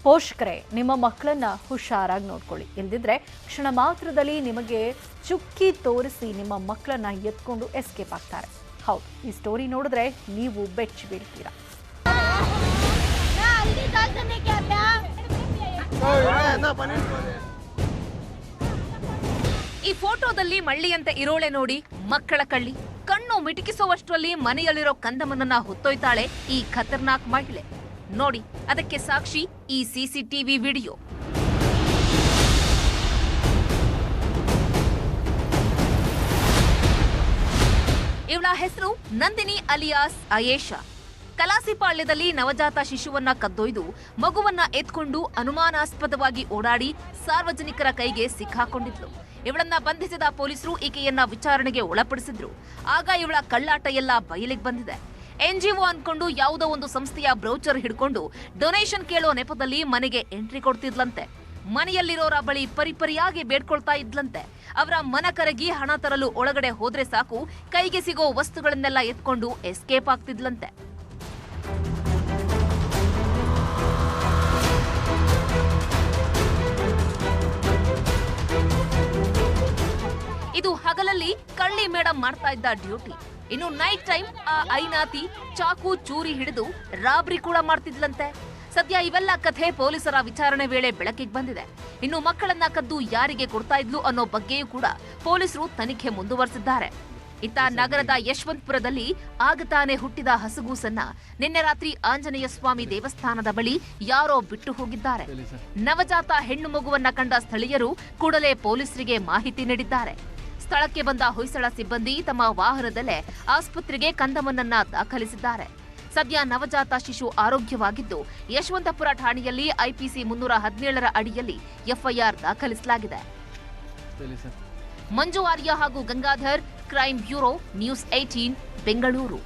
ಪೋಷಕರೇ ನಿಮ್ಮ ಮಕ್ಕಳನ್ನ ಹುಷಾರಾಗಿ ನೋಡ್ಕೊಳ್ಳಿ. ಇಲ್ದಿದ್ರೆ ಕ್ಷಣ ಮಾತ್ರದಲ್ಲಿ ನಿಮಗೆ ಚುಕ್ಕಿ ತೋರಿಸಿ ನಿಮ್ಮ ಮಕ್ಕಳನ್ನ ಎತ್ಕೊಂಡು ಎಸ್ಕೇಪ್ ಆಗ್ತಾರೆ. ಹೌದು, ಈ ಸ್ಟೋರಿ ನೋಡಿದ್ರೆ ನೀವು ಬೆಚ್ಚಿ ಬೀಳ್ತೀರಾ. ಈ ಫೋಟೋದಲ್ಲಿ ಮಳ್ಳಿಯಂತೆ ಇರೋಳೆ ನೋಡಿ ಮಕ್ಕಳ ಕಳ್ಳಿ ಕಣ್ಣು ಮಿಟುಕಿಸುವಷ್ಟರಲ್ಲಿ ಮನೆಯಲ್ಲಿರೋ ಕಂದಮ್ಮನನ್ನ ಹೊತ್ತೊಯ್ತಾಳೆ ಈ ಖತರ್ನಾಕ್ ಮಹಿಳೆ. ನೋಡಿ, ಅದಕ್ಕೆ ಸಾಕ್ಷಿ ಈ ಸಿಸಿಟಿವಿ ವಿಡಿಯೋ. ಇವಳ ಹೆಸರು ನಂದಿನಿ ಅಲಿಯಾಸ್ ಅಯೇಷಾ. ಕಲಾಸಿಪಾಳ್ಯದಲ್ಲಿ ನವಜಾತ ಶಿಶುವನ್ನ ಕದ್ದೊಯ್ದು ಮಗುವನ್ನ ಎತ್ಕೊಂಡು ಅನುಮಾನಾಸ್ಪದವಾಗಿ ಓಡಾಡಿ ಸಾರ್ವಜನಿಕರ ಕೈಗೆ ಸಿಕ್ಕಾಕೊಂಡಿದ್ಲು. ಇವಳನ್ನ ಬಂಧಿಸಿದ ಪೊಲೀಸರು ಈಕೆಯನ್ನ ವಿಚಾರಣೆಗೆ ಒಳಪಡಿಸಿದ್ರು. ಆಗ ಇವಳ ಕಳ್ಳಾಟ ಎಲ್ಲ ಬಯಲಿಗೆ ಬಂದಿದೆ. ಎನ್ಜಿಒ ಅನ್ಕೊಂಡು ಯಾವುದೋ ಒಂದು ಸಂಸ್ಥೆಯ ಬ್ರೌಚರ್ ಹಿಡ್ಕೊಂಡು ಡೊನೇಷನ್ ಕೇಳೋ ನೆಪದಲ್ಲಿ ಮನೆಗೆ ಎಂಟ್ರಿ ಕೊಡ್ತಿದ್ಲಂತೆ. ಮನೆಯಲ್ಲಿರೋರ ಬಳಿ ಪರಿಪರಿಯಾಗಿ ಬೇಡ್ಕೊಳ್ತಾ ಇದ್ಲಂತೆ. ಅವರ ಮನ ಕರಗಿ ಹಣ ತರಲು ಒಳಗಡೆ ಹೋದ್ರೆ ಸಾಕು, ಕೈಗೆ ಸಿಗೋ ವಸ್ತುಗಳನ್ನೆಲ್ಲ ಎತ್ಕೊಂಡು ಎಸ್ಕೇಪ್ ಆಗ್ತಿದ್ಲಂತೆ. ಇದು ಹಗಲಲ್ಲಿ ಕಳ್ಳಿ ಮೇಡಮ್ ಮಾಡ್ತಾ ಇದ್ದ ಡ್ಯೂಟಿ. ಇನ್ನು ನೈಟ್ ಟೈಮ್ ಆ ಐನಾತಿ ಚಾಕು ಚೂರಿ ಹಿಡಿದು ರಾಬ್ರಿ ಕೂಡ ಮಾಡ್ತಿದ್ಲಂತೆ. ಸದ್ಯ ಇವೆಲ್ಲ ಕಥೆ ಪೊಲೀಸರ ವಿಚಾರಣೆ ವೇಳೆ ಬೆಳಕಿಗೆ ಬಂದಿದೆ. ಇನ್ನು ಮಕ್ಕಳನ್ನ ಕದ್ದು ಯಾರಿಗೆ ಕೊಡ್ತಾ ಇದ್ಲು ಅನ್ನೋ ಬಗ್ಗೆಯೂ ಕೂಡ ಪೊಲೀಸರು ತನಿಖೆ ಮುಂದುವರೆಸಿದ್ದಾರೆ. ಇತ್ತ ನಗರದ ಯಶವಂತಪುರದಲ್ಲಿ ಆಗತಾನೆ ಹುಟ್ಟಿದ ಹಸುಗೂಸನ್ನ ನಿನ್ನೆ ರಾತ್ರಿ ಆಂಜನೇಯ ಸ್ವಾಮಿ ದೇವಸ್ಥಾನದ ಬಳಿ ಯಾರೋ ಬಿಟ್ಟು ಹೋಗಿದ್ದಾರೆ. ನವಜಾತ ಹೆಣ್ಣು ಮಗುವನ್ನ ಕಂಡ ಸ್ಥಳೀಯರು ಕೂಡಲೇ ಪೊಲೀಸರಿಗೆ ಮಾಹಿತಿ ನೀಡಿದ್ದಾರೆ. ಸ್ಥಳಕ್ಕೆ ಬಂದ ಹೊಯ್ಸಳ ಸಿಬ್ಬಂದಿ ತಮ್ಮ ವಾಹನದಲ್ಲೇ ಆಸ್ಪತ್ರೆಗೆ ಕಂದಮ್ಮನನ್ನ ದಾಖಲಿಸಿದ್ದಾರೆ. ಸದ್ಯ ನವಜಾತ ಶಿಶು ಆರೋಗ್ಯವಾಗಿದ್ದು ಯಶವಂತಪುರ ಠಾಣೆಯಲ್ಲಿ ಐಪಿಸಿ 317ರ ಅಡಿಯಲ್ಲಿ ಎಫ್ಐಆರ್ ದಾಖಲಿಸಲಾಗಿದೆ. ಮಂಜು ಆರ್ಯ ಹಾಗೂ Gangadhar, crime bureau, news 18, Bengaluru.